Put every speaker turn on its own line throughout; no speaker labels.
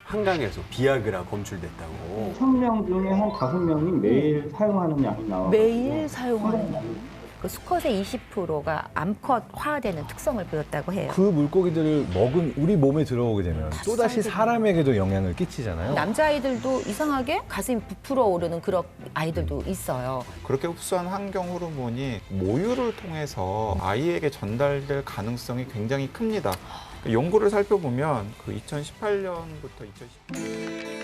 한강에서 비아그라 검출됐다고.
1000명 중에 한 5명이 매일 사용하는 양이 나와요.
매일 사용하는 그 수컷의 20%가 암컷화되는 특성을 보였다고 해요.
그 물고기들을 먹은 우리 몸에 들어오게 되면 또다시 사람에게도 영향을 끼치잖아요.
남자아이들도 이상하게 가슴이 부풀어 오르는 그런 아이들도 있어요.
그렇게 흡수한 환경 호르몬이 모유를 통해서 아이에게 전달될 가능성이 굉장히 큽니다. 연구를 살펴보면 그 2018년부터 2018년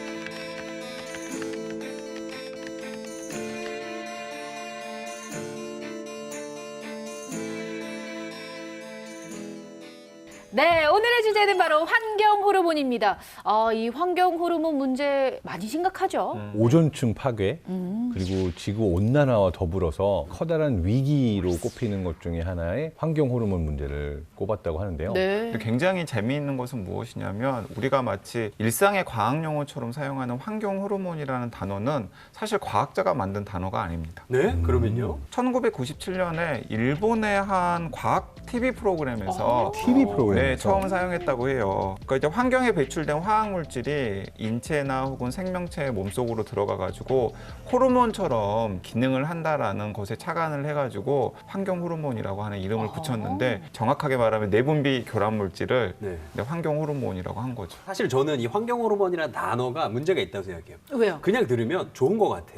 네, 오늘의 주제는 바로 환경 호르몬입니다. 이 환경 호르몬 문제 많이 심각하죠?
오존층 파괴 그리고 지구 온난화와 더불어서 커다란 위기로 꼽히는 것 중에 하나의 환경 호르몬 문제를 꼽았다고 하는데요.
네.
굉장히 재미있는 것은 무엇이냐면 우리가 마치 일상의 과학 용어처럼 사용하는 환경 호르몬이라는 단어는 사실 과학자가 만든 단어가 아닙니다.
네? 그러면요?
1997년에 일본의 한 과학 TV 프로그램에서
TV 프로그램.
네, 처음 사용했다고 해요. 그러니까 이제 환경에 배출된 화학 물질이 인체나 혹은 생명체의 몸속으로 들어가 가지고 호르몬처럼 기능을 한다라는 것에 착안을 해 가지고 환경 호르몬이라고 하는 이름을 붙였는데 정확하게 말하면 내분비 교란 물질을
네.
환경 호르몬이라고 한 거죠.
사실 저는 이 환경 호르몬이라는 단어가 문제가 있다고 생각해요.
왜요?
그냥 들으면 좋은 것 같아.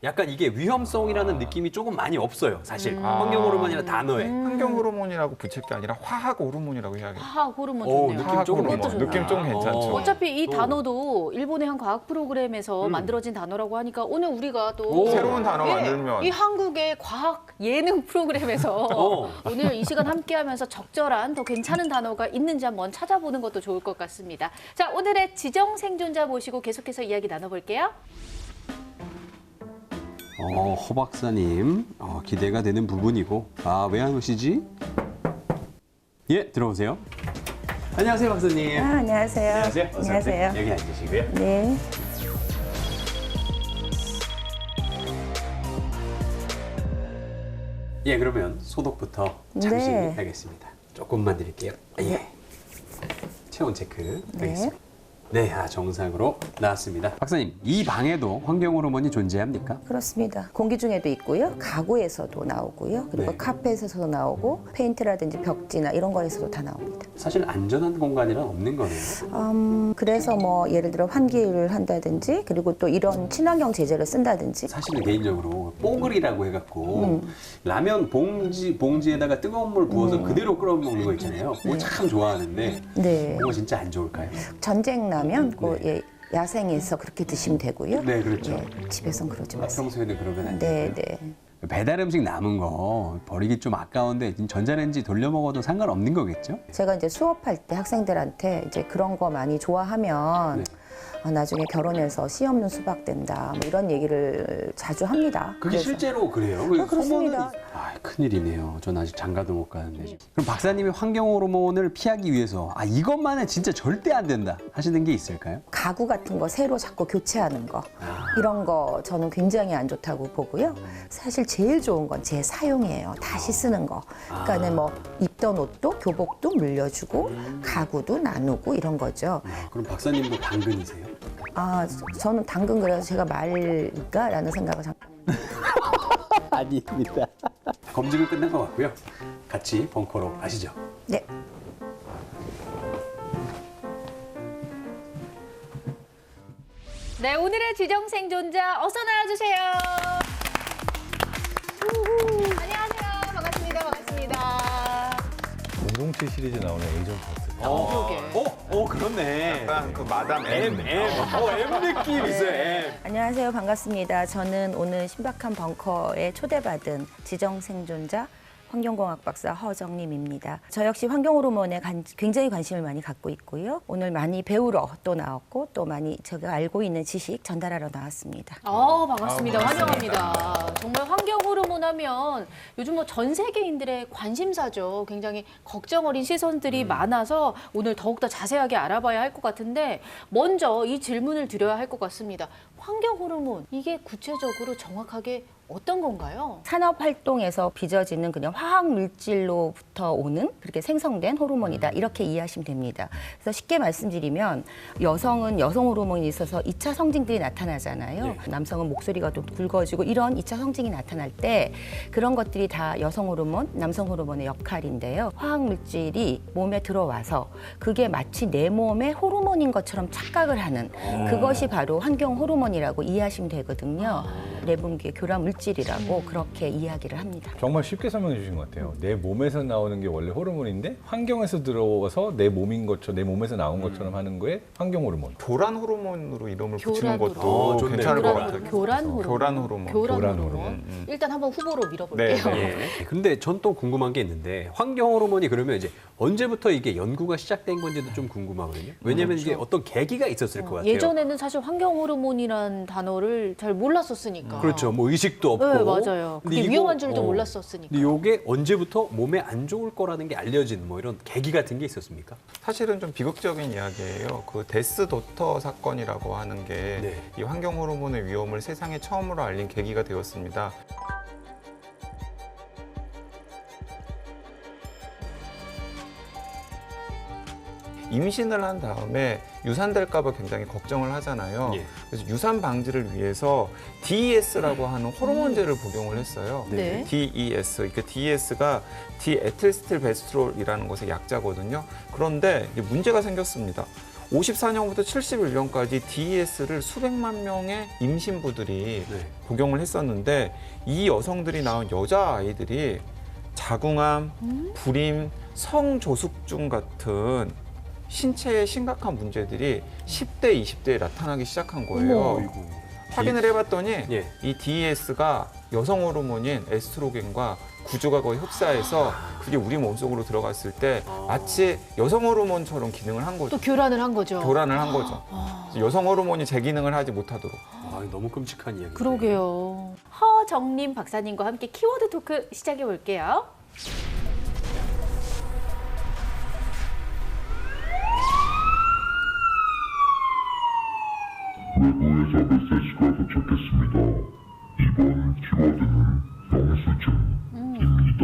약간 이게 위험성이라는 느낌이 조금 많이 없어요. 사실 환경 호르몬이라는 단어에.
환경 호르몬이라고 붙일 게 아니라 화학 호르몬이라고 해야겠죠.
화학 호르몬
오,
좋네요.
느낌 조금
호르몬.
괜찮다.
느낌 좀 괜찮죠.
어차피 이 단어도 일본의 한 과학 프로그램에서 만들어진 단어라고 하니까 오늘 우리가 또
새로운 단어 만들면
이 한국의 과학 예능 프로그램에서 오늘 이 시간 함께하면서 적절한 더 괜찮은 단어가 있는지 한번 찾아보는 것도 좋을 것 같습니다. 자, 오늘의 지정 생존자 모시고 계속해서 이야기 나눠볼게요.
허 박사님, 기대가 되는 부분이고, 왜 안 오시지? 예, 들어오세요. 안녕하세요, 박사님.
안녕하세요.
안녕하세요. 어서 오세요.
안녕하세요.
여기 앉으시고요.
네.
예, 그러면 소독부터 잠시
네.
하겠습니다. 조금만 드릴게요. 예. 체온 체크
네.
하겠습니다. 네, 정상으로 나왔습니다. 박사님, 이 방에도 환경 호르몬이 존재합니까?
그렇습니다. 공기 중에도 있고요. 가구에서도 나오고요. 그리고
네.
카펫에서도 나오고 페인트라든지 벽지나 이런 거에서도 다 나옵니다.
사실 안전한 공간이란 없는 거네요.
그래서 뭐 예를 들어 환기를 한다든지 그리고 또 이런 친환경 제재를 쓴다든지
사실은 개인적으로 뽀글이라고 해갖고 라면 봉지에다가 뜨거운 물 부어서 그대로 끓여 먹는 거 있잖아요. 그거 참 좋아하는데
네.
그거 진짜 안 좋을까요?
전쟁 나면 야생에서 그렇게 드시면 되고요.
네, 그렇죠.
집에선 그러지 마세요.
평소에는 그러면 안
네,
되고요.
네.
배달 음식 남은 거 버리기 좀 아까운데 전자레인지 돌려 먹어도 상관없는 거겠죠?
제가 이제 수업할 때 학생들한테 이제 그런 거 많이 좋아하면
네.
나중에 결혼해서 씨 없는 수박 된다 뭐 이런 얘기를 자주 합니다.
그게
그래서
실제로 그래요?
그렇습니다.
큰일이네요. 전 아직 장가도 못 가는데. 그럼 박사님이 환경 호르몬을 피하기 위해서 이것만은 진짜 절대 안 된다 하시는 게 있을까요?
가구 같은 거 새로 자꾸 교체하는 거 이런 거 저는 굉장히 안 좋다고 보고요. 사실 제일 좋은 건 재사용이에요. 다시 쓰는 거. 그러니까는 뭐 입던 옷도 교복도 물려주고 가구도 나누고 이런 거죠.
그럼 박사님도 당근이세요?
저는 당근 그래서 제가 말까라는 생각을 잠깐.
아닙니다. 검증은 끝난 것 같고요. 같이 벙커로 가시죠.
네.
네, 오늘의 지정 생존자 어서 나와주세요. 안녕하세요. 반갑습니다. 반갑습니다.
007 시리즈 나오는 에이전트
그렇네.
약간 그 마담 M.
M 느낌 있어요, M.
안녕하세요. 반갑습니다. 저는 오늘 신박한 벙커에 초대받은 지정 생존자 환경공학 박사 허정림입니다. 저 역시 환경호르몬에 굉장히 관심을 많이 갖고 있고요. 오늘 많이 배우러 또 나왔고 또 많이 제가 알고 있는 지식 전달하러 나왔습니다.
반갑습니다. 환영합니다. 정말 환경 호르몬 하면 요즘 뭐 전 세계인들의 관심사죠. 굉장히 걱정 어린 시선들이 많아서 오늘 더욱더 자세하게 알아봐야 할 것 같은데 먼저 이 질문을 드려야 할 것 같습니다. 환경 호르몬 이게 구체적으로 정확하게 어떤 건가요?
산업 활동에서 빚어지는 그냥 화학 물질로부터 오는 그렇게 생성된 호르몬이다 이렇게 이해하시면 됩니다. 그래서 쉽게 말씀드리면 여성은 여성 호르몬이 있어서 2차 성징들이 나타나잖아요.
네.
남성은 목소리가 좀 굵어지고 이런 2차 성징이 나타날 때 그런 것들이 다 여성 호르몬, 남성 호르몬의 역할인데요. 화학 물질이 몸에 들어와서 그게 마치 내 몸의 호르몬인 것처럼 착각을 하는 그것이 바로 환경 호르몬이라고 이해하시면 되거든요. 내분비의 교란 물질이라고 그렇게 이야기를 합니다.
정말 쉽게 설명해 주신 것 같아요. 내 몸에서 나오는 게 원래 호르몬인데 환경에서 들어와서 내 몸인 것처럼 내 몸에서 나온 것처럼 하는 거에 환경 호르몬.
교란 호르몬으로 이름을 붙이는
교란
것도
호르몬. 좋네요.
괜찮을 것
교란,
같아요.
교란 호르몬.
교란 호르몬.
교란
교란
호르몬.
호르몬.
일단 한번 후보로 밀어볼게요.
네, 네.
예. 근데 전 또 궁금한 게 있는데 환경 호르몬이 그러면 이제 언제부터 이게 연구가 시작된 건지도 좀 궁금하거든요. 왜냐하면 이게 어떤 계기가 있었을 것 같아요.
예전에는 사실 환경 호르몬이란 단어를 잘 몰랐었으니까.
그렇죠. 뭐 의식도 없고.
네, 맞아요.
근데
그게
이거,
위험한 줄도 몰랐었으니까.
근데 이게 언제부터 몸에 안 좋을 거라는 게 알려진 뭐 이런 계기 같은 게 있었습니까?
사실은 좀 비극적인 이야기예요. 그 데스도터 사건이라고 하는 게
네.
이 환경 호르몬의 위험을 세상에 처음으로 알린 계기가 되었습니다. 임신을 한 다음에 유산될까 봐 굉장히 걱정을 하잖아요.
예.
그래서 유산 방지를 위해서 DES라고 하는 호르몬제를 복용을 했어요.
네.
DES. 그 DES가 디에틸스틸베스트롤이라는 것의 약자거든요. 그런데 이제 문제가 생겼습니다. 54년부터 71년까지 DES를 수백만 명의 임신부들이
네.
복용을 했었는데 이 여성들이 낳은 여자아이들이 자궁암, 불임, 성조숙증 같은 신체에 심각한 문제들이 10대, 20대에 나타나기 시작한 거예요.
어이구.
확인을 해봤더니
예.
이 DES가 여성 호르몬인 에스트로겐과 구조가 거의 흡사해서 그게 우리 몸속으로 들어갔을 때 마치 여성 호르몬처럼 기능을 한 거죠.
또 교란을 한 거죠.
교란을 한 거죠. 여성 호르몬이 제 기능을 하지 못하도록.
아, 너무 끔찍한 이야기.
그러게요. 허정림 박사님과 함께 키워드 토크 시작해 볼게요.
외부에서 메시지가 도착했습니다. 이번 키워드는 영수증입니다.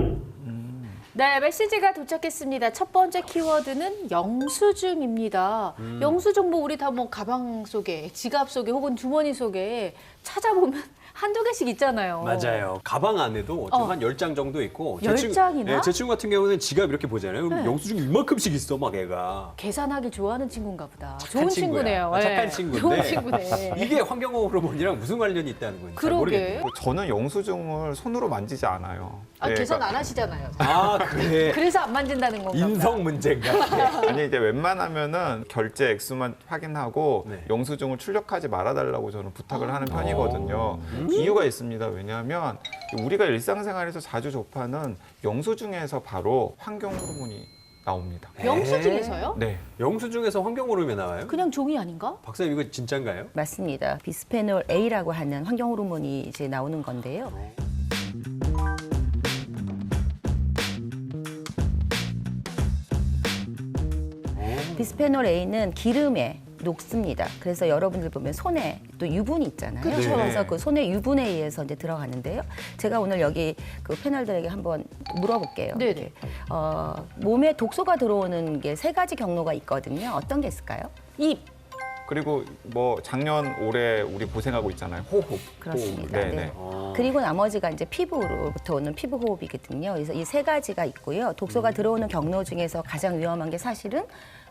네, 메시지가 도착했습니다. 첫 번째 키워드는 영수증입니다. 영수증 뭐 우리 다 뭐 가방 속에, 지갑 속에 혹은 주머니 속에 찾아보면 한두 개씩 있잖아요.
맞아요. 가방 안에도 한 10장 정도 있고. 제
10장이나?
네, 제 친구 같은 경우는 지갑 이렇게 보잖아요. 그럼
네.
영수증이 이만큼씩 있어, 막 애가.
계산하기 좋아하는 친구인가 보다.
착한
좋은
친구야.
친구네요.
아, 착한
네.
친구인데.
좋은 친구네.
이게 환경 호르몬이랑 무슨 관련이 있다는 건지 잘
그러게.
모르겠네요.
저는 영수증을 손으로 만지지 않아요.
아,
네,
계산
그러니까
안 하시잖아요.
아, 그래.
그래서 안 만진다는 건가 보다.
인성 문제인가?
아니 이제 웬만하면은 결제 액수만 확인하고
네.
영수증을 출력하지 말아달라고 저는 부탁을 하는 편이거든요. 이유가 있습니다. 왜냐하면 우리가 일상생활에서 자주 접하는 영수증에서 바로 환경 호르몬이 나옵니다.
영수증에서요?
네.
영수증에서 환경 호르몬이 나와요?
그냥 종이 아닌가?
박사님 이거 진짜인가요?
맞습니다. 비스페놀 A라고 하는 환경 호르몬이 이제 나오는 건데요. 비스페놀 A는 기름에 녹습니다. 그래서 여러분들 보면 손에 또 유분이 있잖아요.
그렇죠.
그래서 그 손의 유분에 의해서 이제 들어가는데요. 제가 오늘 여기 그 패널들에게 한번 물어볼게요.
네네.
몸에 독소가 들어오는 게 3가지 경로가 있거든요. 어떤 게 있을까요?
입.
그리고 뭐 작년 올해 우리 고생하고 있잖아요. 호흡.
그렇습니다.
호흡.
네.
아.
그리고 나머지가 이제 피부로부터 오는 피부 호흡이거든요. 그래서 이 3가지가 있고요. 독소가 들어오는 경로 중에서 가장 위험한 게 사실은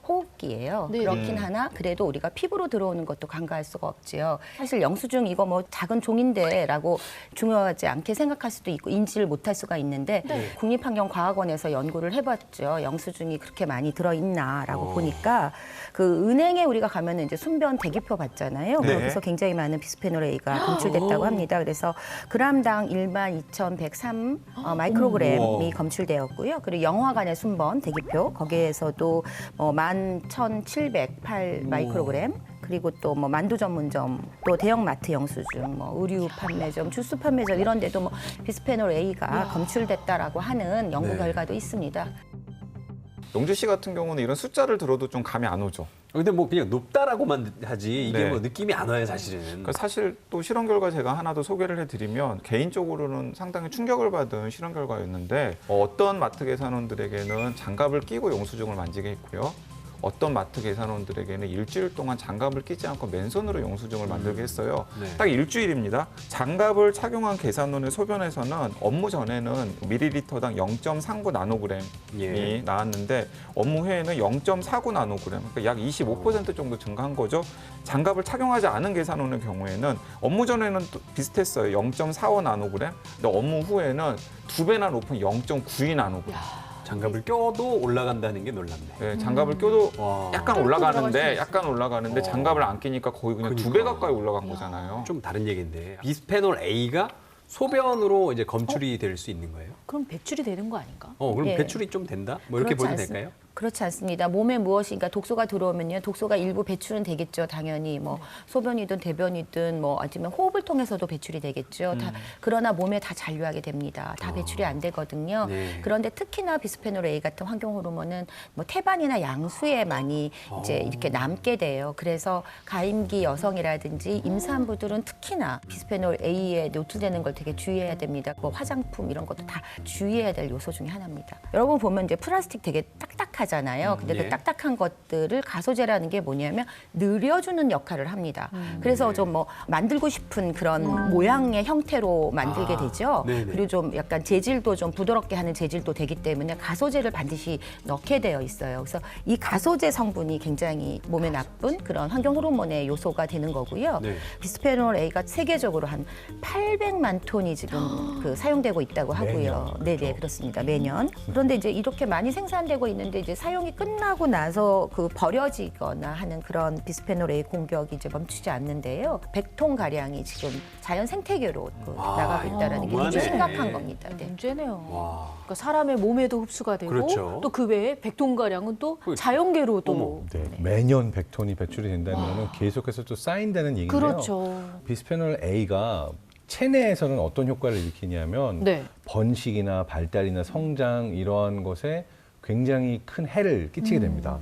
호흡기예요.
네.
그렇긴 하나 그래도 우리가 피부로 들어오는 것도 간과할 수가 없지요. 사실 영수증 이거 뭐 작은 종인데라고 중요하지 않게 생각할 수도 있고 인지를 못할 수가 있는데 국립환경과학원에서 연구를 해봤죠. 영수증이 그렇게 많이 들어있나라고 보니까 그 은행에 우리가 가면 이제 순변 대기표 받잖아요.
네.
거기서 굉장히 많은 비스페놀 A가 검출됐다고 합니다. 그래서 그람당 12,103 마이크로그램이 검출되었고요. 그리고 영화관의 순번 대기표 거기에서도 11,708 마이크로그램 그리고 또 뭐 만두 전문점 또 대형 마트 영수증 뭐 의류 판매점 주스 판매점 이런 데도 뭐 비스페놀 A가 검출됐다라고 하는 연구 결과도 있습니다.
영주 씨 같은 경우는 이런 숫자를 들어도 좀 감이 안 오죠.
근데 뭐 그냥 높다라고만 하지 이게
네.
뭐 느낌이 안 와요, 사실은.
그러니까 사실 또 실험 결과 제가 하나 더 소개를 해드리면 개인적으로는 상당히 충격을 받은 실험 결과였는데 어떤 마트 계산원들에게는 장갑을 끼고 영수증을 만지게 했고요. 어떤 마트 계산원들에게는 일주일 동안 장갑을 끼지 않고 맨손으로 영수증을 만들게 했어요.
네.
딱 일주일입니다. 장갑을 착용한 계산원의 소변에서는 업무 전에는 밀리리터당 0.39 나노그램이
예.
나왔는데 업무 후에는 0.49 나노그램, 그러니까 약 25% 정도 증가한 거죠. 장갑을 착용하지 않은 계산원의 경우에는 업무 전에는 또 비슷했어요. 0.45 나노그램. 근데 업무 후에는 2배나 높은 0.92 나노그램.
장갑을 껴도 올라간다는 게 놀랍네.
네, 장갑을 껴도
와.
약간 올라가는데 장갑을 안 끼니까 거의 그냥 두 배 가까이 올라간 거잖아요.
좀 다른 얘기인데 비스페놀 A가 소변으로 이제 검출이 될 수 있는 거예요?
그럼 배출이 되는 거 아닌가?
그럼
예.
배출이 좀 된다? 뭐 이렇게 보면 될까요?
그렇지 않습니다. 몸에 무엇이, 그러니까 독소가 들어오면요, 독소가 일부 배출은 되겠죠. 당연히 뭐 소변이든 대변이든 뭐 아니면 호흡을 통해서도 배출이 되겠죠. 그러나 몸에 다 잔류하게 됩니다. 다 배출이 안 되거든요.
네.
그런데 특히나 비스페놀 A 같은 환경 호르몬은 뭐 태반이나 양수에 많이 이제 이렇게 남게 돼요. 그래서 가임기 여성이라든지 임산부들은 특히나 비스페놀 A에 노출되는 걸 되게 주의해야 됩니다. 뭐 화장품 이런 것도 다 주의해야 될 요소 중에 하나입니다. 여러분 보면 이제 플라스틱 되게 딱딱하잖아요. 근데
예.
그 딱딱한 것들을 가소제라는 게 뭐냐면 늘려주는 역할을 합니다. 그래서 좀 뭐 만들고 싶은 그런 모양의 형태로 만들게 되죠.
네네.
그리고 좀 약간 재질도 좀 부드럽게 하는 재질도 되기 때문에 가소제를 반드시 넣게 되어 있어요. 그래서 이 가소제 성분이 굉장히 몸에 나쁜 그런 환경 호르몬의 요소가 되는 거고요.
네.
비스페놀 A가 세계적으로 한 800만 톤이 지금 그 사용되고 있다고 하고요. 네네, 그렇습니다. 매년. 그런데 이제 이렇게 많이 생산되고 있는데 이제 사용이 끝나고 나서 그 버려지거나 하는 그런 비스페놀 A 공격이 이제 멈추지 않는데요. 100톤 가량이 지금 자연 생태계로 그 나가고 있다는 게
너무하네.
굉장히 심각한 겁니다. 네.
문제네요.
와.
그러니까 사람의 몸에도 흡수가 되고
그렇죠.
또 그 외에 100톤가량은 또
그-
자연계로 또
어머.
네, 매년 100톤이 배출이 된다면 계속해서 또 쌓인다는 얘기인데요.
그렇죠.
비스페놀 A가 체내에서는 어떤 효과를 일으키냐면
네.
번식이나 발달이나 성장 이러한 것에 굉장히 큰 해를 끼치게 됩니다.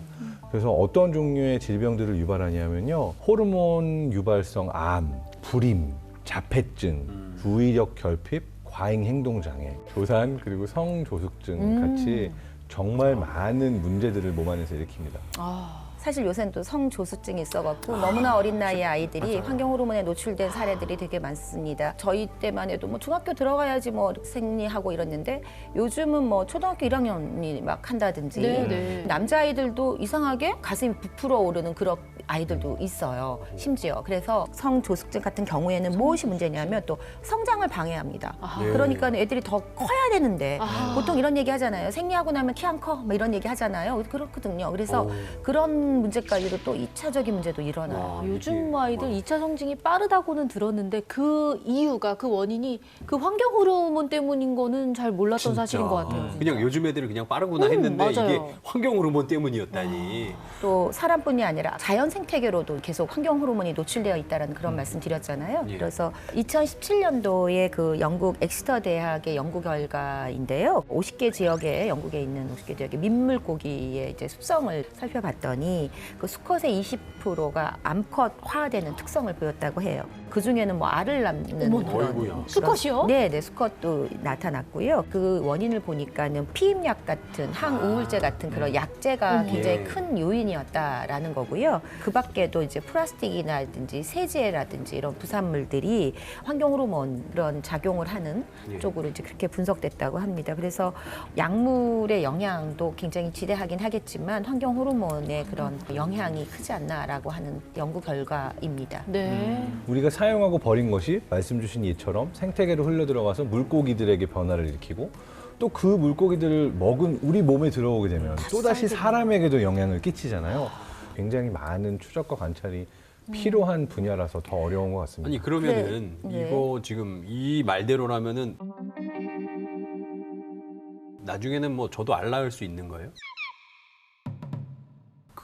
그래서 어떤 종류의 질병들을 유발하냐면요. 호르몬 유발성 암, 불임, 자폐증, 부위력 결핍, 과잉 행동 장애, 조산 그리고 성조숙증 같이 정말 많은 문제들을 몸 안에서 일으킵니다.
사실 요새는 또 성조숙증이 있어갖고 너무나 어린 나이의 아이들이 환경 호르몬에 노출된 사례들이 되게 많습니다. 저희 때만 해도 뭐 중학교 들어가야지 뭐 생리하고 이랬는데 요즘은 뭐 초등학교 1학년이 막 한다든지
네.
남자아이들도 이상하게 가슴이 부풀어 오르는 그런 아이들도 있어요. 심지어. 그래서 성조숙증 같은 경우에는 무엇이 문제냐면 또 성장을 방해합니다.
네.
그러니까 애들이 더 커야 되는데 보통 이런 얘기 하잖아요. 생리하고 나면 키 안 커? 뭐 이런 얘기 하잖아요. 그렇거든요. 그래서 그런 문제까지도 또 2차적인 문제도 일어나요.
와,
요즘
이게-
아이들 2차 성징이 빠르다고는 들었는데 그 이유가 그 원인이 그 환경 호르몬 때문인 거는 잘 몰랐던
진짜.
사실인 것 같아요.
그냥 요즘 애들은 그냥 빠르구나 했는데
맞아요.
이게 환경 호르몬 때문이었다니.
또 사람뿐이 아니라 자연 생태계로도 계속 환경 호르몬이 노출되어 있다는 그런 말씀 드렸잖아요.
예.
그래서 2017년도에 그 영국 엑스터 대학의 연구 결과인데요. 50개 지역에 영국에 있는 50개 지역의 민물고기의 이제 습성을 살펴봤더니 그 수컷의 20%가 암컷화되는 특성을 보였다고 해요. 그 중에는 뭐 알을 낳는
어이구야.
수컷이요?
네, 수컷도 나타났고요. 그 원인을 보니까는 피임약 같은 항우울제 같은 그런 약제가 굉장히
예.
큰 요인이었다라는 거고요. 그 밖에도 이제 플라스틱이라든지 세제라든지 이런 부산물들이 환경 호르몬 그런 작용을 하는
예.
쪽으로 이제 그렇게 분석됐다고 합니다. 그래서 약물의 영향도 굉장히 지대하긴 하겠지만 환경 호르몬의 그런 영향이 크지 않나라고 하는 연구 결과입니다.
네.
우리가 사용하고 버린 것이 말씀 주신 이처럼 생태계로 흘러들어가서 물고기들에게 변화를 일으키고 또 그 물고기들을 먹은 우리 몸에 들어오게 되면 또다시 사람에게도 영향을 끼치잖아요. 굉장히 많은 추적과 관찰이 필요한 분야라서 더 어려운 것 같습니다.
아니 그러면은
네.
이거 지금 이 말대로라면은 나중에는 뭐 저도 알 낳을 수 있는 거예요?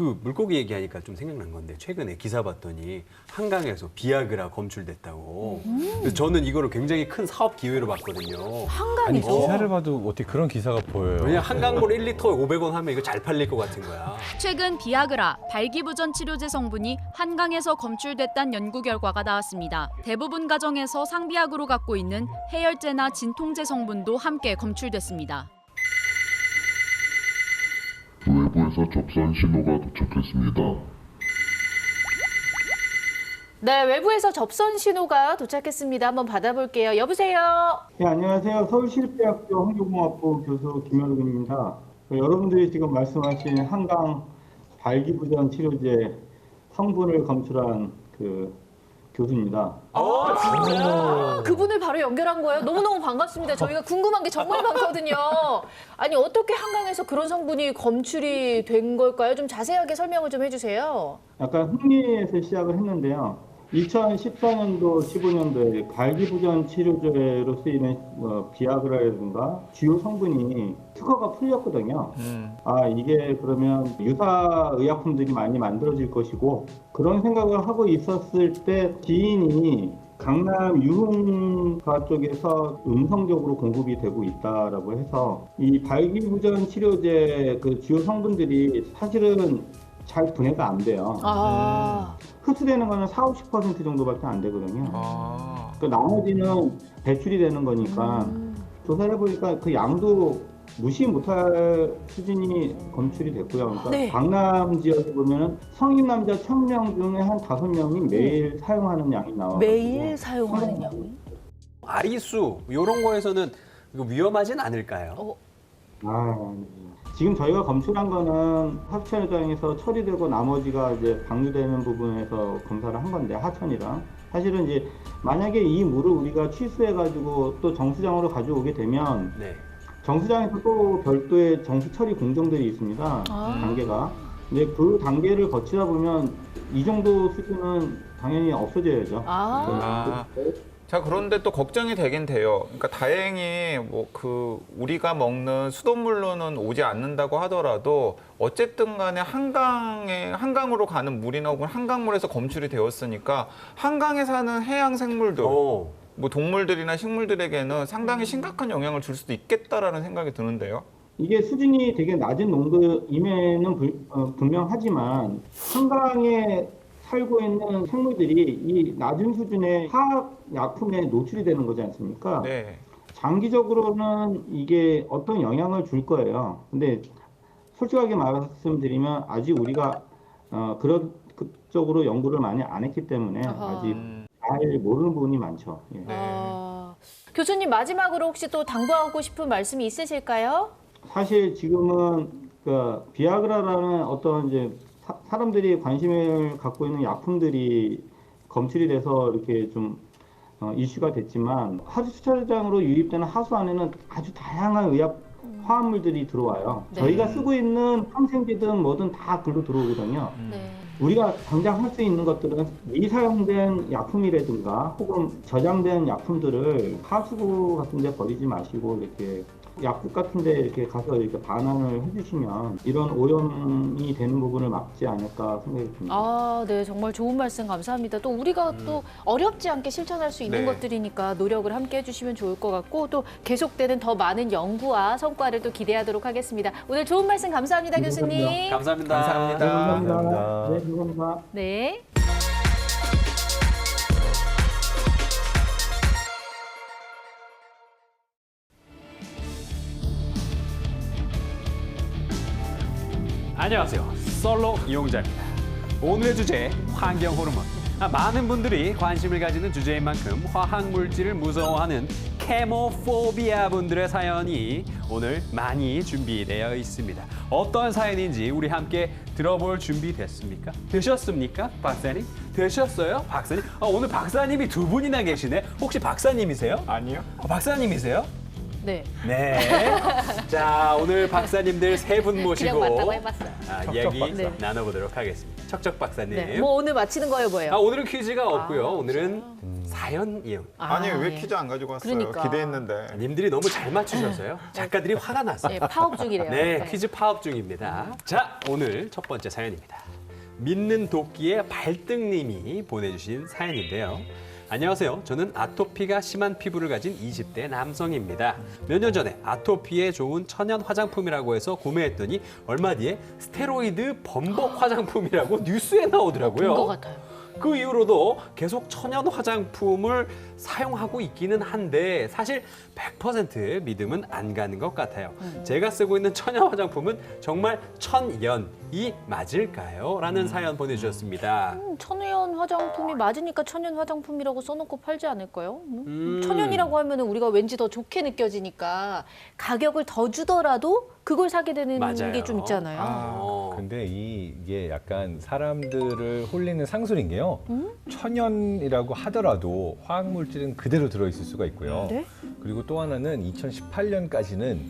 그 물고기 얘기하니까 좀 생각난 건데 최근에 기사 봤더니 한강에서 비아그라 검출됐다고. 그래서 저는 이거를 굉장히 큰 사업 기회로 봤거든요.
아니
한강에서
기사를 봐도 어떻게 그런 기사가 보여요?
왜냐면 한강물 1리터에 500원 하면 이거 잘 팔릴 것 같은 거야.
최근 비아그라, 발기부전 치료제 성분이 한강에서 검출됐다는 연구 결과가 나왔습니다. 대부분 가정에서 상비약으로 갖고 있는 해열제나 진통제 성분도 함께 검출됐습니다.
외부에서 접선 신호가 도착했습니다.
네, 외부에서 접선 신호가 도착했습니다. 한번 받아볼게요. 여보세요.
네, 안녕하세요. 서울시립대학교 환경공학부 교수 김현욱입니다. 여러분들이 지금 말씀하신 한강 발기부전 치료제 성분을 검출한 그 교수입니다.
그분을 바로 연결한 거예요. 너무너무 반갑습니다. 저희가 궁금한 게 정말 많거든요. 아니, 어떻게 한강에서 그런 성분이 검출이 된 걸까요? 좀 자세하게 설명을 좀 해주세요.
약간 흥미에서 시작을 했는데요. 2014년도, 15년도에 발기부전 치료제로 쓰이는 비아그라라든가 주요 성분이 특허가 풀렸거든요. 아, 이게 그러면 유사 의약품들이 많이 만들어질 것이고 그런 생각을 하고 있었을 때 지인이 강남 유흥가 쪽에서 음성적으로 공급이 되고 있다라고 해서 이 발기부전 치료제 그 주요 성분들이 사실은 잘 분해가 안 돼요. 흡수되는 거는 40-50% 정도밖에 안 되거든요. 그 나머지는 배출이 되는 거니까 조사를 해보니까 그 양도 무시 못할 수준이 검출이 됐고요. 그러니까
네.
강남 지역에 보면은 성인 남자 1000명 중에 한 5명이 매일 사용하는 양이 나와요.
매일 사용하는 양이?
아리수 이런 거에서는 이거 위험하진 않을까요?
지금 저희가 검출한 거는 합천의장에서 처리되고 나머지가 이제 방류되는 부분에서 검사를 한 건데 하천이랑 사실은 이제 만약에 이 물을 우리가 취수해가지고 또 정수장으로 가져오게 되면
네.
정수장에서 또 별도의 정수 처리 공정들이 있습니다. 단계가. 근데 그 단계를 거치다 보면 이 정도 수준은 당연히 없어져야죠.
자, 그런데 또 걱정이 되긴 돼요. 그러니까 다행히 뭐 우리가 먹는 수돗물로는 오지 않는다고 하더라도 어쨌든 간에 한강으로 가는 물이나 혹은 한강물에서 검출이 되었으니까 한강에 사는 해양 생물들, 뭐 동물들이나 식물들에게는 상당히 심각한 영향을 줄 수도 있겠다라는 생각이 드는데요.
이게 수준이 되게 낮은 농도임에는 분명하지만 한강에 살고 있는 생물들이 이 낮은 수준의 화학 약품에 노출이 되는 거지 않습니까?
네.
장기적으로는 이게 어떤 영향을 줄 거예요. 근데 솔직하게 말씀드리면 아직 우리가 그런 쪽으로 연구를 많이 안 했기 때문에 아직 잘 모르는 부분이 많죠. 예.
교수님, 마지막으로 혹시 또 당부하고 싶은 말씀이 있으실까요?
사실 지금은 그 비아그라라는 어떤 이제 사람들이 관심을 갖고 있는 약품들이 검출이 돼서 이렇게 좀 이슈가 됐지만 하수처리장으로 유입되는 하수 안에는 아주 다양한 의약 화합물들이 들어와요.
네.
저희가 쓰고 있는 항생제든 뭐든 다 글로 들어오거든요.
네.
우리가 당장 할 수 있는 것들은 미사용된 약품이라든가 혹은 저장된 약품들을 하수구 같은 데 버리지 마시고 이렇게 약국 같은 데 이렇게 가서 이렇게 반환을 해주시면 이런 오염이 되는 부분을 막지 않을까 생각이 듭니다.
네, 정말 좋은 말씀 감사합니다. 또 우리가 또 어렵지 않게 실천할 수 있는
네.
것들이니까 노력을 함께 해주시면 좋을 것 같고 또 계속되는 더 많은 연구와 성과를 또 기대하도록 하겠습니다. 오늘 좋은 말씀 감사합니다, 교수님.
감사합니다.
감사합니다.
감사합니다. 네, 감사합니다.
네.
안녕하세요. 솔로 이용자입니다. 오늘의 주제 환경 호르몬. 많은 분들이 관심을 가지는 주제인 만큼 화학 물질을 무서워하는 케모포비아 분들의 사연이 오늘 많이 준비되어 있습니다. 어떤 사연인지 우리 함께 들어볼 준비 됐습니까? 되셨습니까? 박사님? 되셨어요? 박사님? 오늘 박사님이 두 분이나 계시네. 혹시 박사님이세요?
아니요.
박사님이세요?
네.
네. 자, 오늘 박사님들 세 분 모시고
그냥 맞다고 해봤어요.
얘기
네.
나눠보도록 하겠습니다. 척척 박사님.
네. 뭐 오늘 마치는 거예요, 뭐예요?
오늘은 퀴즈가 없고요. 오늘은 사연이에요.
아니 왜
예.
퀴즈 안 가지고 왔어요?
그러니까.
기대했는데.
님들이 너무 잘 맞추셔서요. 작가들이 화가 났어요.
네, 파업 중이래요.
네, 퀴즈 파업 중입니다. 자, 오늘 첫 번째 사연입니다. 믿는 도끼의 발등님이 보내주신 사연인데요. 안녕하세요. 저는 아토피가 심한 피부를 가진 20대 남성입니다. 몇 년 전에 아토피에 좋은 천연 화장품이라고 해서 구매했더니 얼마 뒤에 스테로이드 범벅 화장품이라고 뉴스에 나오더라고요.
본 것 같아요.
그 이후로도 계속 천연 화장품을 사용하고 있기는 한데 사실 100% 믿음은 안 가는 것 같아요. 제가 쓰고 있는 천연 화장품은 정말 천연이 맞을까요? 라는 사연 보내주셨습니다.
천연 화장품이 맞으니까 천연 화장품이라고 써놓고 팔지 않을까요? 천연이라고 하면 우리가 왠지 더 좋게 느껴지니까 가격을 더 주더라도 그걸 사게 되는
맞아요.
게 좀 있잖아요.
근데 이게 약간 사람들을 홀리는 상술인 게요. 천연이라고 하더라도 화학물질은 그대로 들어있을 수가 있고요.
네?
그리고 또 하나는 2018년까지는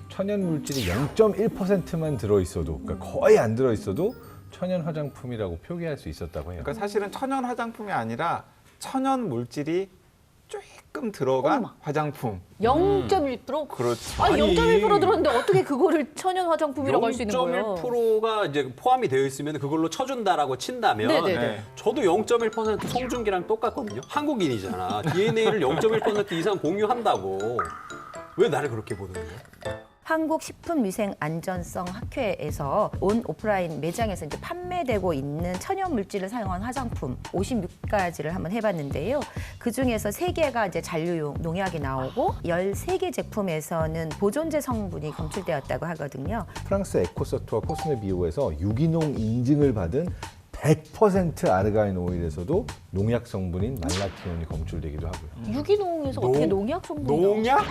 천연 물질이 0.1%만 들어있어도, 그러니까 거의 안 들어있어도 천연 화장품이라고 표기할 수 있었다고 해요.
그러니까 사실은 천연 화장품이 아니라 천연 물질이 조금 들어간 화장품.
0.1%?
그렇죠.
아니,
아니.
0.1% 들었는데 어떻게 그거를 천연 화장품이라고 할 수 있는 거예요?
0.1%가 이제 포함이 되어 있으면 그걸로 쳐준다라고 친다면
네네네.
네.
저도 0.1% 송중기랑 똑같거든요. 한국인이잖아. DNA를 0.1% 이상 공유한다고. 왜 나를 그렇게 보는 거야?
한국식품위생안전성학회에서 온 오프라인 매장에서 이제 판매되고 있는 천연 물질을 사용한 화장품 56가지를 한번 해봤는데요. 그 중에서 3개가 이제 잔류용 농약이 나오고 13개 제품에서는 보존제 성분이 검출되었다고 하거든요.
프랑스 에코서트와 코스메비오에서 유기농 인증을 받은 100% 아르가인 오일에서도 농약 성분인 말라티온이 검출되기도 하고요.
유기농에서 어떻게 농약 성분이
농약?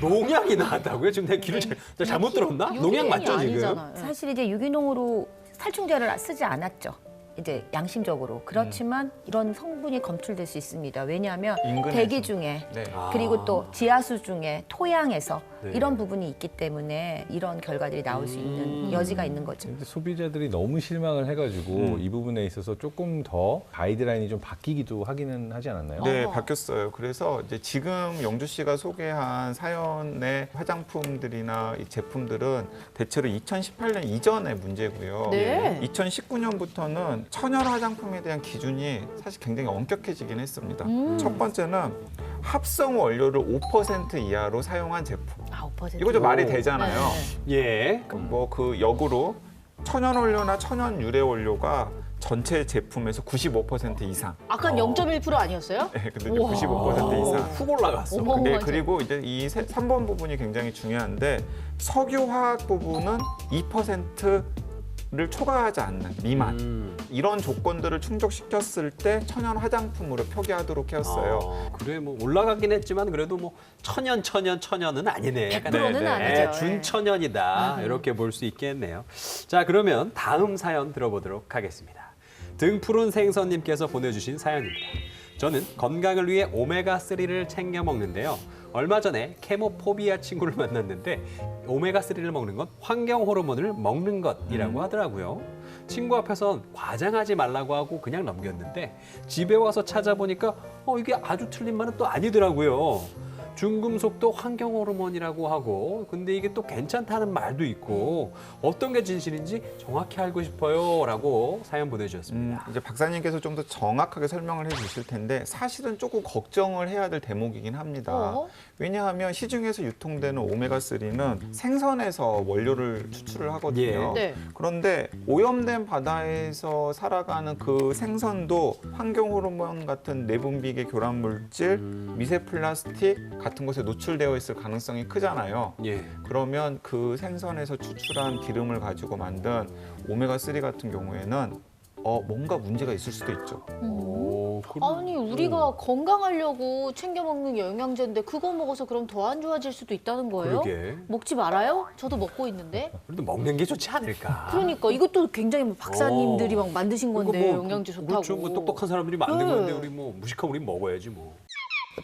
농약이 나왔다고요? 지금 내가 귀를 잘못 들었나? 농약 맞죠 지금?
아니잖아요.
사실 이제 유기농으로 살충제를 쓰지 않았죠. 이제 양심적으로. 그렇지만 이런 성분이 검출될 수 있습니다. 왜냐하면
인근에서.
대기 중에
네.
그리고 또 지하수 중에 토양에서
네.
이런 부분이 있기 때문에 이런 결과들이 나올 수 있는 여지가 있는 거죠.
근데 소비자들이 너무 실망을 해가지고 이 부분에 있어서 조금 더 가이드라인이 좀 바뀌기도 하기는 하지 않았나요?
네, 바뀌었어요. 그래서 이제 지금 영주 씨가 소개한 사연의 화장품들이나 이 제품들은 대체로 2018년 이전의 문제고요.
네.
2019년부터는 천연 화장품에 대한 기준이 사실 굉장히 엄격해지긴 했습니다. 첫 번째는 합성 원료를 5% 이하로 사용한 제품.
5%.
이거 좀 말이 되잖아요.
네.
예.
뭐 그 역으로 천연 원료나 천연 유래 원료가 전체 제품에서 95% 이상.
아까 0.1% 아니었어요?
네, 근데 이제 95% 이상.
훅 올라갔어.
어머.
네,
맞아.
그리고 이제 이 3번 부분이 굉장히 중요한데 석유화학 부분은 2%를 초과하지 않는 미만. 이런 조건들을 충족시켰을 때 천연 화장품으로 표기하도록 했어요.
그래 뭐 올라가긴 했지만 그래도 뭐 천연은 아니네. 약간
100%는 아니죠.
준천연이다. 이렇게 볼 수 있겠네요. 자, 그러면 다음 사연 들어보도록 하겠습니다. 등푸른 생선님께서 보내주신 사연입니다. 저는 건강을 위해 오메가3를 챙겨 먹는데요. 얼마 전에 케모포비아 친구를 만났는데 오메가3를 먹는 건 환경 호르몬을 먹는 것이라고 하더라고요. 친구 앞에선 과장하지 말라고 하고 그냥 넘겼는데 집에 와서 찾아보니까 이게 아주 틀린 말은 또 아니더라고요. 중금속도 환경 호르몬이라고 하고 근데 이게 또 괜찮다는 말도 있고 어떤 게 진실인지 정확히 알고 싶어요라고 사연 보내주셨습니다.
이제 박사님께서 좀 더 정확하게 설명을 해주실 텐데 사실은 조금 걱정을 해야 될 대목이긴 합니다. 왜냐하면 시중에서 유통되는 오메가3는 생선에서 원료를 추출을 하거든요.
네.
그런데 오염된 바다에서 살아가는 그 생선도 환경 호르몬 같은 내분비계 교란 물질, 미세 플라스틱 같은 것에 노출되어 있을 가능성이 크잖아요.
예.
그러면 그 생선에서 추출한 기름을 가지고 만든 오메가3 같은 경우에는 뭔가 문제가 있을 수도 있죠.
아니 우리가 건강하려고 챙겨 먹는 영양제인데 그거 먹어서 그럼 더 안 좋아질 수도 있다는 거예요?
그러게.
먹지 말아요? 저도 먹고 있는데.
그래도 먹는 게 좋지 않을까.
그러니까 이것도 굉장히 뭐 박사님들이 막 만드신
이거
건데
뭐
영양제 좋다고.
그렇죠. 뭐 똑똑한 사람들이 만든
네.
건데 우리 뭐 무식한 우리 먹어야지 뭐.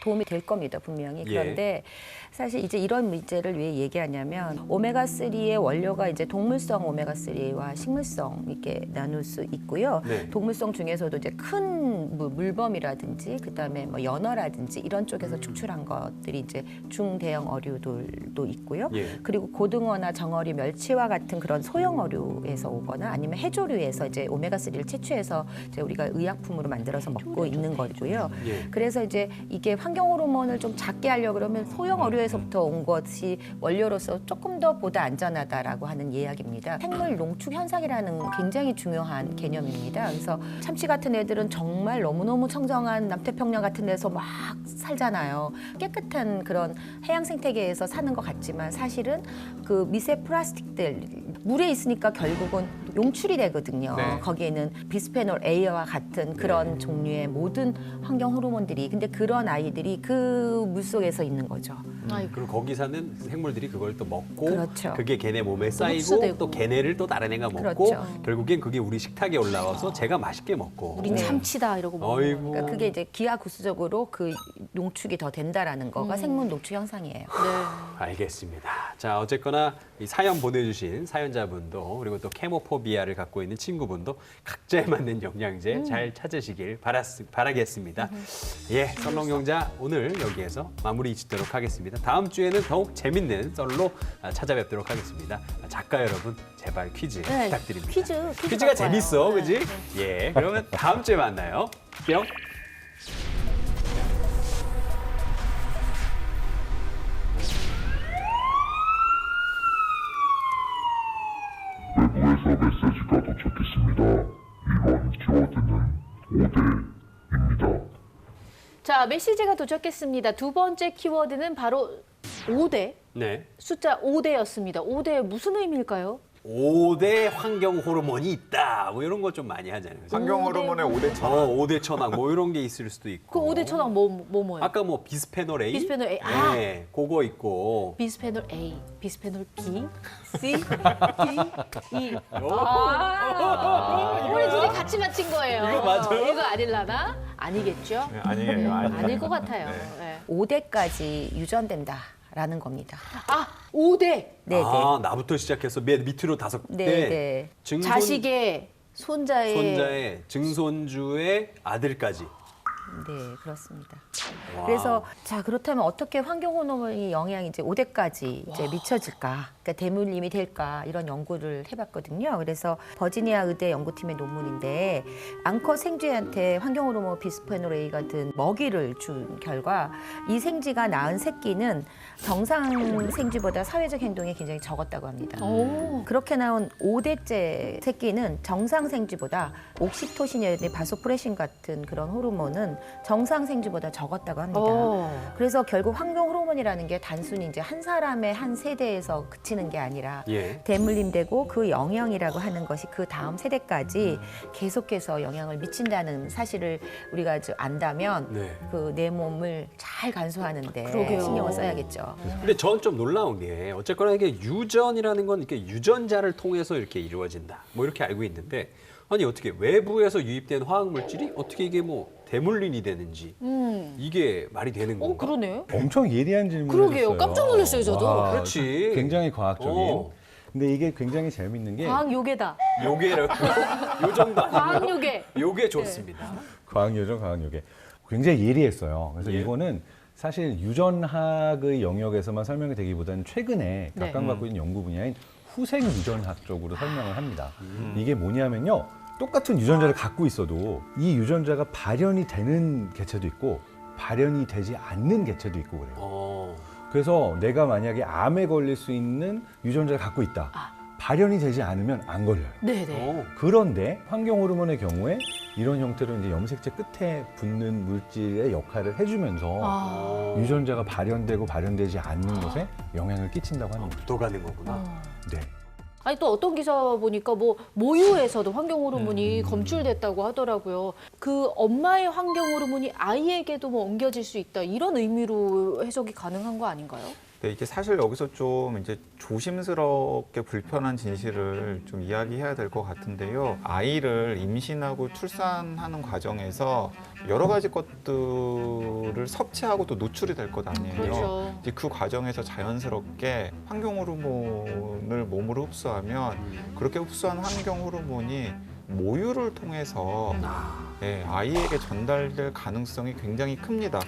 도움이 될 겁니다, 분명히.
예.
그런데 사실 이제 이런 문제를 왜 얘기하냐면 오메가3의 원료가 이제 동물성 오메가3와 식물성 이렇게 나눌 수 있고요.
네.
동물성 중에서도 이제 큰 물범이라든지 그다음에 뭐 연어라든지 이런 쪽에서 축출한 것들이 이제 중대형 어류들도 있고요.
예.
그리고 고등어나 정어리, 멸치와 같은 그런 소형 어류에서 오거나 아니면 해조류에서 이제 오메가3를 채취해서 이제 우리가 의약품으로 만들어서 먹고 있는 거고요.
예.
그래서 이제 이게 환경 호르몬을 좀 작게 하려고 그러면 소형 어류에서부터 온 것이 원료로서 조금 더 보다 안전하다라고 하는 이야기입니다. 생물 농축 현상이라는 굉장히 중요한 개념입니다. 그래서 참치 같은 애들은 정말 너무너무 청정한 남태평양 같은 데서 막 살잖아요. 깨끗한 그런 해양 생태계에서 사는 것 같지만 사실은 그 미세 플라스틱들 물에 있으니까 결국은 용출이 되거든요.
네.
거기에는 비스페놀 A와 같은 그런 종류의 모든 환경 호르몬들이 근데 그런 아이들이 그 물속에서 있는 거죠.
아이고.
그리고 거기 사는 생물들이 그걸 또 먹고
그렇죠.
그게 걔네 몸에 쌓이고
흡수되고.
또 걔네를 또 다른 애가 먹고
그렇죠.
결국엔 그게 우리 식탁에 올라와서 제가 맛있게 먹고
우린 참치다 이러고 먹는
어이구.
거예요.
그러니까 그게 이제 기하급수적으로 그 농축이 더 된다라는 거가 생물 농축 현상이에요.
네.
알겠습니다. 자, 어쨌거나 이 사연 보내주신 사연자분도 그리고 또 케모포비아를 갖고 있는 친구분도 각자에 맞는 영양제 잘 찾으시길 바라겠습니다. 예, 썰렁영자 오늘 여기에서 마무리 짓도록 하겠습니다. 다음 주에는 더욱 재밌는 썰로 찾아뵙도록 하겠습니다. 작가 여러분 제발 퀴즈
네,
부탁드립니다.
퀴즈가
퀴즈가 재밌어,
좋아요.
그지?
네,
예, 그러면 다음 주에 만나요. 뿅.
외부에서 메시지가 도착했습니다. 이번 키워드는 5대입니다.
자, 메시지가 도착했습니다. 두 번째 키워드는 바로 5대,
네.
숫자 5대였습니다. 5대 무슨 의미일까요?
5대 환경 호르몬이 있다. 뭐 이런 거 좀 많이 하잖아요.
환경 호르몬의 5대 천왕.
5대 천왕 뭐 이런 게 있을 수도
그
있고.
5대 천왕 뭐예요?
아까 뭐 비스페놀 A?
비스페놀 A.
네, 그거 있고.
비스페놀 A, 비스페놀 B, C, D, E. 우리 둘이 같이 맞힌 거예요.
이거 맞아요?
이거 아닐라나? 아니겠죠?
네, 아니에요.
아닐 것 같아요.
네.
네.
5대까지 유전된다라는 겁니다.
아, 5대.
네네.
아, 나부터 시작해서 맨 밑으로 5대.
네네.
자식의, 손자의,
증손주의 아들까지.
네, 그렇습니다.
와.
그래서 자 그렇다면 어떻게 환경 호르몬이 영향이 이제 5대까지 이제 미쳐질까? 그러니까 대물림이 될까? 이런 연구를 해봤거든요. 그래서 버지니아 의대 연구팀의 논문인데 앙컷 생쥐한테 환경 호르몬 비스페놀 A 같은 먹이를 준 결과 이 생쥐가 낳은 새끼는 정상 생쥐보다 사회적 행동이 굉장히 적었다고 합니다.
오.
그렇게 나온 5대째 새끼는 정상 생쥐보다 옥시토신이라든지 바소프레신 같은 그런 호르몬은 정상 생쥐보다 적었다고 합니다.
오.
그래서 결국 환경 호르몬이라는 게 단순히 이제 한 사람의 한 세대에서 그치는 게 아니라
예.
대물림되고 그 영향이라고 하는 것이 그 다음 세대까지 계속해서 영향을 미친다는 사실을 우리가 아주 안다면
네.
그 내 몸을 잘 간수하는데
그러게요.
신경을 써야겠죠.
근데 전 좀 놀라운 게 어쨌거나 이게 유전이라는 건 이렇게 유전자를 통해서 이렇게 이루어진다. 뭐 이렇게 알고 있는데 아니 어떻게 외부에서 유입된 화학 물질이 어떻게 이게 뭐 대물림이 되는지 이게 말이 되는 건가?
그러네.
엄청 예리한 질문을
그러게요.
했어요.
깜짝 놀랐어요, 저도.
와,
그렇지.
굉장히 과학적인.
어.
근데 이게 굉장히 재밌는 게
과학 요괴다.
요게를 요 정도
과학
아니고요.
요괴.
요게 좋습니다.
과학요정, 과학요게 굉장히 예리했어요. 그래서
예.
이거는 사실 유전학의 영역에서만 설명이 되기보다는 최근에
네.
각광받고 있는 연구 분야인 후생 유전학 쪽으로 설명을 합니다. 이게 뭐냐면요. 똑같은 유전자를 갖고 있어도 이 유전자가 발현이 되는 개체도 있고 발현이 되지 않는 개체도 있고 그래요. 그래서 내가 만약에 암에 걸릴 수 있는 유전자를 갖고 있다. 발현이 되지 않으면 안 걸려요.
네네.
그런데 환경 호르몬의 경우에 이런 형태로 이제 염색체 끝에 붙는 물질의 역할을 해주면서 유전자가 발현되고 발현되지 않는 것에 영향을 끼친다고 합니다.
묻어가는 거구나.
네.
아니 또 어떤 기사 보니까 뭐 모유에서도 환경 호르몬이 검출됐다고 하더라고요. 그 엄마의 환경 호르몬이 아이에게도 뭐 옮겨질 수 있다 이런 의미로 해석이 가능한 거 아닌가요?
네, 이제 사실 여기서 좀 이제 조심스럽게 불편한 진실을 좀 이야기해야 될 것 같은데요. 아이를 임신하고 출산하는 과정에서 여러 가지 것들을 섭취하고 또 노출이 될 것 아니에요.
그렇죠.
이제 그 과정에서 자연스럽게 환경 호르몬을 몸으로 흡수하면 그렇게 흡수한 환경 호르몬이 모유를 통해서 아이에게 전달될 가능성이 굉장히 큽니다.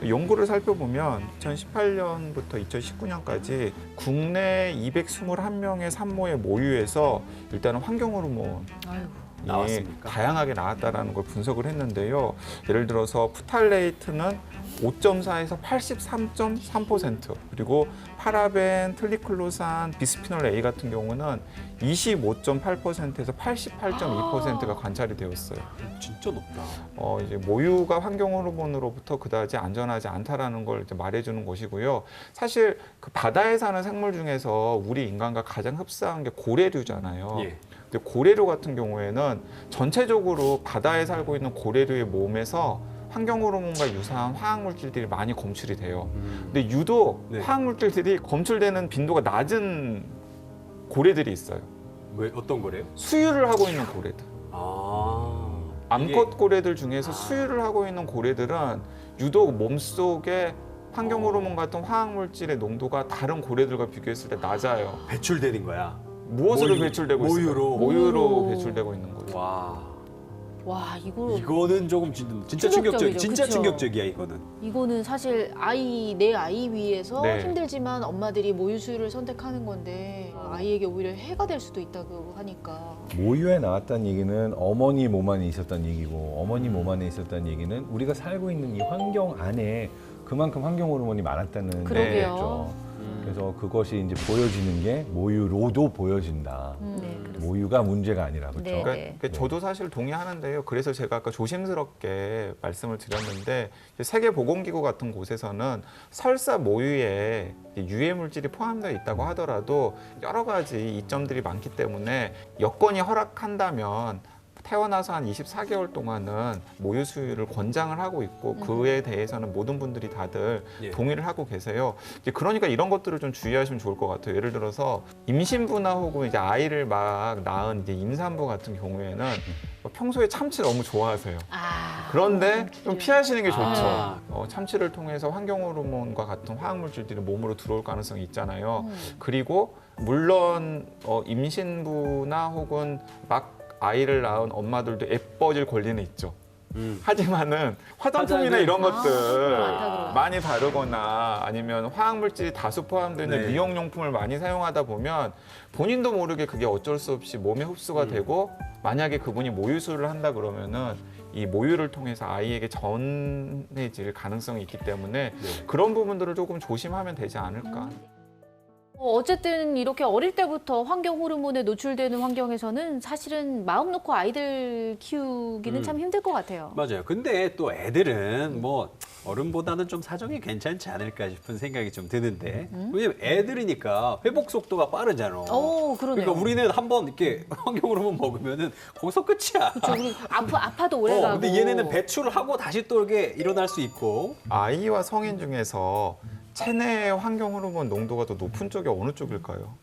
연구를 살펴보면 2018년부터 2019년까지 국내 221명의 산모의 모유에서 일단은 환경 호르몬
나왔습니까?
다양하게 나왔다라는 걸 분석을 했는데요. 예를 들어서 푸탈레이트는 5.4에서 83.3%, 그리고 파라벤, 트리클로산, 비스피놀 A 같은 경우는 25.8%에서 88.2%가 관찰이 되었어요.
진짜 높다.
이제 모유가 환경 호르몬으로부터 그다지 안전하지 않다라는 걸 이제 말해주는 것이고요. 사실 그 바다에 사는 생물 중에서 우리 인간과 가장 흡사한 게 고래류잖아요.
예.
근데 고래류 같은 경우에는 전체적으로 바다에 살고 있는 고래류의 몸에서 환경 호르몬과 유사한 화학 물질들이 많이 검출이 돼요. 근데 유독
네.
화학 물질들이 검출되는 빈도가 낮은 고래들이 있어요.
왜 어떤 거래요?
수유를 하고 있는 고래들. 암컷
이게-
고래들 중에서 수유를 하고 있는 고래들은 유독 몸속에 환경 호르몬 같은 화학 물질의 농도가 다른 고래들과 비교했을 때 낮아요.
배출되는 거야.
무엇으로
모유,
배출되고
모유로.
있어요? 모유로
오.
배출되고 있는 거죠.
와.
와, 이거
이거는 조금 진짜
충격적이죠.
충격적, 진짜
그쵸?
충격적이야 이거는.
이거는 사실 내 아이 위해서
네.
힘들지만 엄마들이 모유수유를 선택하는 건데 아이에게 오히려 해가 될 수도 있다고 하니까.
모유에 나왔다는 얘기는 어머니 몸 안에 있었다는 얘기고, 어머니 몸 안에 있었다는 얘기는 우리가 살고 있는 이 환경 안에 그만큼 환경 호르몬이 많았다는
그러게요.
얘기죠. 그래서 그것이 이제 보여지는 게 모유로도 보여진다.
네, 그렇습니다.
모유가 문제가 아니라 그렇죠.
네.
그러니까 저도 사실 동의하는데요. 그래서 제가 아까 조심스럽게 말씀을 드렸는데 세계보건기구 같은 곳에서는 설사 모유에 유해 물질이 포함되어 있다고 하더라도 여러 가지 이점들이 많기 때문에 여건이 허락한다면 태어나서 한 24개월 동안은 모유 수유를 권장을 하고 있고 그에 대해서는 모든 분들이 다들
예.
동의를 하고 계세요. 이제 그러니까 이런 것들을 좀 주의하시면 좋을 것 같아요. 예를 들어서 임신부나 혹은 이제 아이를 막 낳은 이제 임산부 같은 경우에는 평소에 참치 너무 좋아하세요. 그런데 좀 피하시는 게 좋죠.
아.
참치를 통해서 환경 호르몬과 같은 화학 물질들이 몸으로 들어올 가능성이 있잖아요. 그리고 물론 임신부나 혹은 막 아이를 낳은 엄마들도 예뻐질 권리는 있죠. 하지만은 화장품이나
화장을-
이런 것들
많다
많이 바르거나 아니면 화학물질이 다수 포함되는
네.
미용용품을 많이 사용하다 보면 본인도 모르게 그게 어쩔 수 없이 몸에 흡수가 되고 만약에 그분이 모유수유를 한다 그러면은 이 모유를 통해서 아이에게 전해질 가능성이 있기 때문에 그런 부분들을 조금 조심하면 되지 않을까.
어쨌든 이렇게 어릴 때부터 환경 호르몬에 노출되는 환경에서는 사실은 마음 놓고 아이들 키우기는 참 힘들 것 같아요.
맞아요. 근데 또 애들은 뭐 어른보다는 좀 사정이 괜찮지 않을까 싶은 생각이 좀 드는데 왜냐면 애들이니까 회복 속도가 빠르잖아.
오, 그러네요.
그러니까 우리는 한번 이렇게 환경 호르몬 먹으면은 거기서 끝이야.
그렇죠. 우리 아파도 오래 가고.
근데 얘네는 배출을 하고 다시 또 이렇게 일어날 수 있고.
아이와 성인 중에서 체내 환경 호르몬 농도가 더 높은 쪽이 어느 쪽일까요?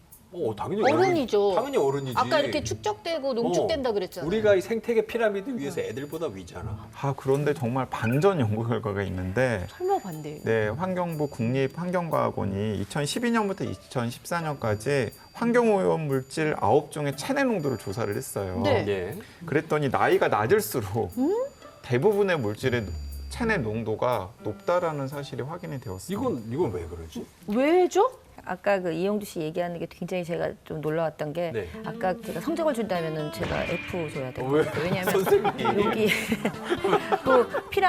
당연히
어른이죠.
당연히 어른이지.
아까 이렇게 축적되고 농축된다 그랬잖아요.
우리가 이 생태계 피라미드 위에서 애들보다 위잖아.
그런데 정말 반전 연구 결과가 있는데
설마 반대.
네, 환경부 국립환경과학원이 2012년부터 2014년까지 환경오염물질 9종의 체내 농도를 조사를 했어요.
네.
예.
그랬더니 나이가 낮을수록 대부분의 물질의 체내 농도가 높다라는 사실이 확인이 되었어요.
이건 왜 그러지?
왜죠?
아까 그 이영주 씨 얘기하는 게 굉장히 제가 좀 놀라웠던 게
네.
아까 제가 성적을 준다면은 제가 F 줘야 될 것
왜?
같아요. 왜냐하면
선생님이.
여기 또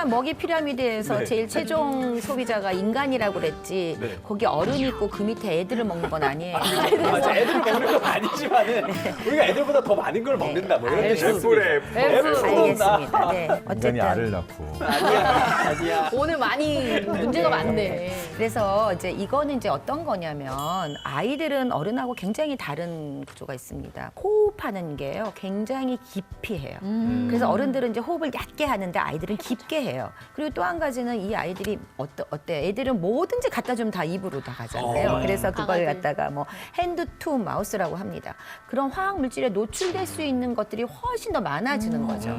먹이 피라미드에서
네.
제일 최종 소비자가 인간이라고 그랬지
네.
거기 어른이 있고 그 밑에 애들을 먹는 건 아니에요.
맞아, 애들을 먹는 건 아니지만은 우리가 애들보다 더 많은 걸 먹는다 뭐 이런
알겠습니다.
뜻이
F래,
있습니다.
F.
알겠습니다. 네,
인간이
어쨌든
알을 낳고.
아니야.
오늘 많이 문제가 많네.
그래서 이제 이거는 이제 어떤 거냐면 뭐냐면 아이들은 어른하고 굉장히 다른 구조가 있습니다. 호흡하는 게요 굉장히 깊이 해요. 그래서 어른들은 이제 호흡을 얕게 하는데 아이들은 깊게 해요. 그리고 또 한 가지는 이 아이들이 어때? 애들은 뭐든지 갖다 주면 다 입으로 다 가잖아요. 그래서 그걸
강아지.
갖다가 뭐 핸드 투 마우스라고 합니다. 그런 화학 물질에 노출될 수 있는 것들이 훨씬 더 많아지는 거죠.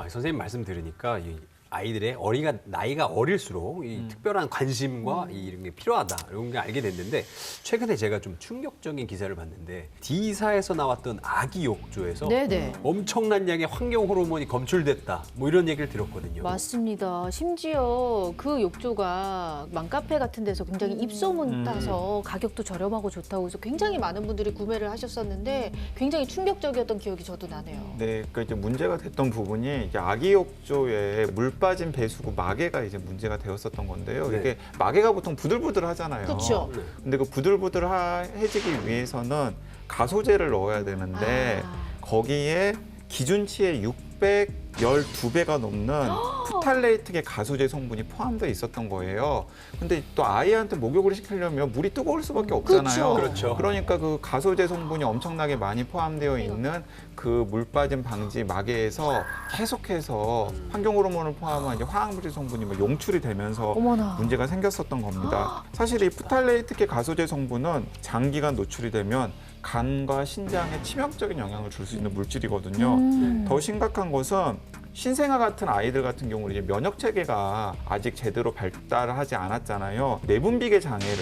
선생님 말씀 들으니까 이 아이들의 나이가 어릴수록 이 특별한 관심과 이런 게 필요하다 이런 게 알게 됐는데 최근에 제가 좀 충격적인 기사를 봤는데 D사에서 나왔던 아기 욕조에서
네네.
엄청난 양의 환경 호르몬이 검출됐다 뭐 이런 얘기를 들었거든요.
맞습니다. 심지어 그 욕조가 맘카페 같은 데서 굉장히 입소문 따서 가격도 저렴하고 좋다고 해서 굉장히 많은 분들이 구매를 하셨었는데 굉장히 충격적이었던 기억이 저도 나네요.
네, 그러니까 이제 문제가 됐던 부분이 이제 아기 욕조에 물 빠진 배수구 마개가 이제 문제가 되었었던 건데요.
네.
이게 마개가 보통 부들부들하잖아요.
그렇죠.
근데 그 부들부들해지기 위해서는 가소제를 넣어야 되는데 거기에 기준치의 612배가 넘는 프탈레이트계 가소제 성분이 포함되어 있었던 거예요. 근데 또 아이한테 목욕을 시키려면 물이 뜨거울 수밖에 없잖아요.
그렇죠.
그러니까 그 가소제 성분이 엄청나게 많이 포함되어 있는 그 물 빠짐 방지 마개에서 계속해서 환경 호르몬을 포함한 이제 화학물질 성분이 뭐 용출이 되면서
어머나.
문제가 생겼었던 겁니다. 사실 이 프탈레이트계 가소제 성분은 장기간 노출이 되면 간과 신장에 치명적인 영향을 줄 수 있는 물질이거든요. 더 심각한 것은 신생아 같은 아이들 같은 경우는 이제 면역 체계가 아직 제대로 발달하지 않았잖아요. 내분비계 장애를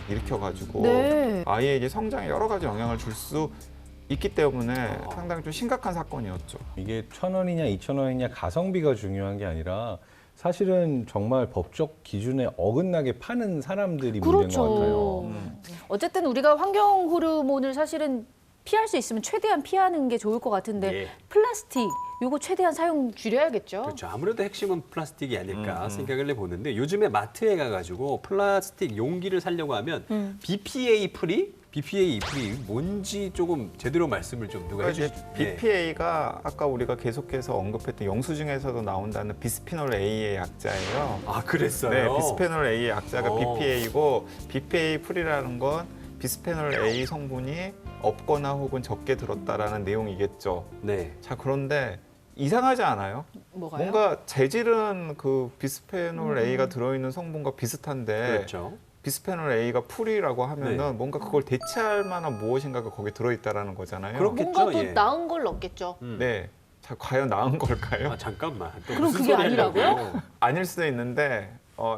일으켜가지고
네.
아이의 이제 성장에 여러 가지 영향을 줄 수 있기 때문에 상당히 좀 심각한 사건이었죠.
이게 1,000원이냐 2,000원이냐 가성비가 중요한 게 아니라 사실은 정말 법적 기준에 어긋나게 파는 사람들이 문제인 것 같아요.
어쨌든 우리가 환경 호르몬을 사실은 피할 수 있으면 최대한 피하는 게 좋을 것 같은데
예.
플라스틱 요거 최대한 사용 줄여야겠죠.
그렇죠. 아무래도 핵심은 플라스틱이 아닐까 생각을 해보는데 요즘에 마트에 가가지고 플라스틱 용기를 사려고 하면 BPA 프리? BPA 프리 뭔지 조금 제대로 말씀을 좀 누가
그러니까
해주시죠.
이제 BPA가 아까 우리가 계속해서 언급했던 영수증에서도 나온다는 비스피놀 A의 약자예요.
아 그랬어요?
네, 비스페놀 A의 약자가
오.
BPA이고 BPA 프리라는 건 비스페놀 A 성분이 없거나 혹은 적게 들었다라는 내용이겠죠.
네.
자, 그런데 이상하지 않아요?
뭐가요?
뭔가 재질은 그 비스페놀 A가 들어있는 성분과 비슷한데
그렇죠.
비스페놀 A가 풀이라고 하면은
네.
뭔가 그걸 대체할 만한 무엇인가가 거기 들어있다라는 거잖아요.
그렇겠죠.
뭔가 더
예.
나은 걸 넣겠죠.
네. 자, 과연 나은 걸까요?
아 잠깐만. 또
그럼
무슨
그게
소리
아니라고요?
하려고.
아닐 수도 있는데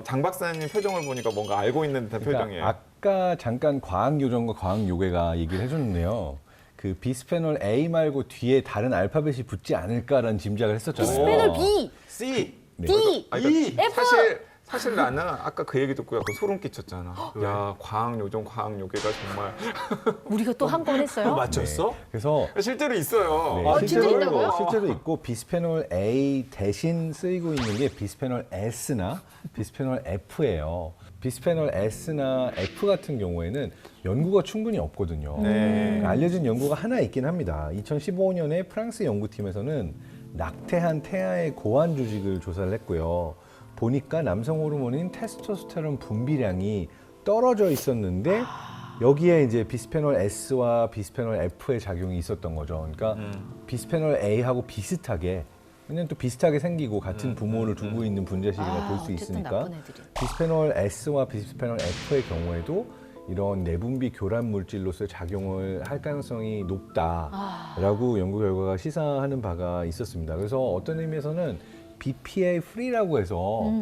장 박사님 표정을 보니까 뭔가 알고 있는 듯한 표정이에요.
그러니까 아까 잠깐 과학요정과 과학요괴가 얘기를 해줬는데요. 그 비스페놀 A 말고 뒤에 다른 알파벳이 붙지 않을까라는 짐작을 했었잖아요.
비스페놀 B,
C.
네.
D,
그러니까
F.
사실 나는 아까 그 얘기 듣고 약간 소름 끼쳤잖아. 야, 과학요정, 과학요괴가 정말
우리가 또 한 건 했어요.
맞췄어?
그래서
실제로 있어요.
네,
진짜 있다고요?
실제로 있고 비스페놀 A 대신 쓰이고 있는 게 비스페놀 S나 비스페놀 F예요. 비스페놀 S나 F 같은 경우에는 연구가 충분히 없거든요.
네.
알려진 연구가 하나 있긴 합니다. 2015년에 프랑스 연구팀에서는 낙태한 태아의 고환 조직을 조사를 했고요. 보니까 남성 호르몬인 테스토스테론 분비량이 떨어져 있었는데 여기에 이제 비스페놀 S와 비스페놀 F의 작용이 있었던 거죠. 그러니까 비스페놀 A하고 비슷하게 왜냐면 또 비슷하게 생기고 같은 부모를 두고 있는 분자식이라 볼 수
어쨌든
있으니까
나쁜 애들이.
비스페놀 S와 비스페놀 F의 경우에도 이런 내분비 교란 물질로서의 작용을 할 가능성이 높다라고 연구 결과가 시사하는 바가 있었습니다. 그래서 어떤 의미에서는 BPA 프리라고 해서